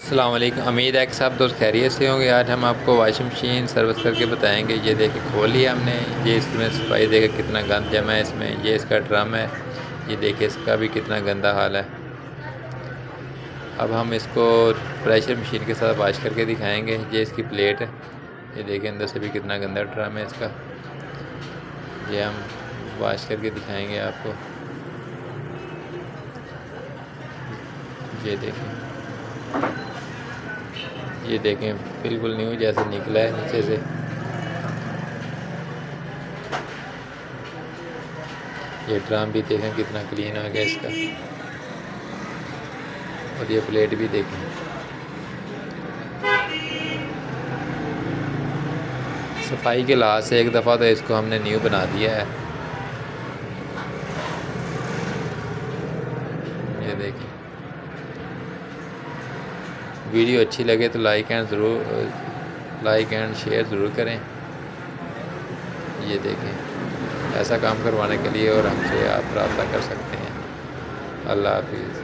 अस्सलाम वालेकुम। उम्मीद है कि सब दोस्त खैरियत से होंगे। आज हम आपको वॉशिंग मशीन सर्विस करके बताएंगे। ये देखिए खोल लिया हमने। ये इसमें सफाई देखिए कितना गंद जमा है इसमें। ये इसका ड्रम है। ये देखिए इसका भी कितना गंदा हाल है। अब हम इसको प्रेशर मशीन के साथ वॉश करके दिखाएंगे। ये इसकी प्लेट है। ये देखिए अंदर से भी कितना गंदा ड्रम है इसका। ये हम वॉश करके दिखाएंगे आपको। ये देखें बिल्कुल न्यू जैसे निकला है नीचे से। ये ड्रम भी देखें कितना क्लीन आ गया इसका। और ये प्लेट भी देखें। सफाई के लिहाज से एक दफ़ा तो इसको हमने न्यू बना दिया है। ये देखें। वीडियो अच्छी लगे तो लाइक एंड शेयर ज़रूर करें। ये देखें। ऐसा काम करवाने के लिए और हमसे आप रब्ता कर सकते हैं। अल्लाह हाफिज़।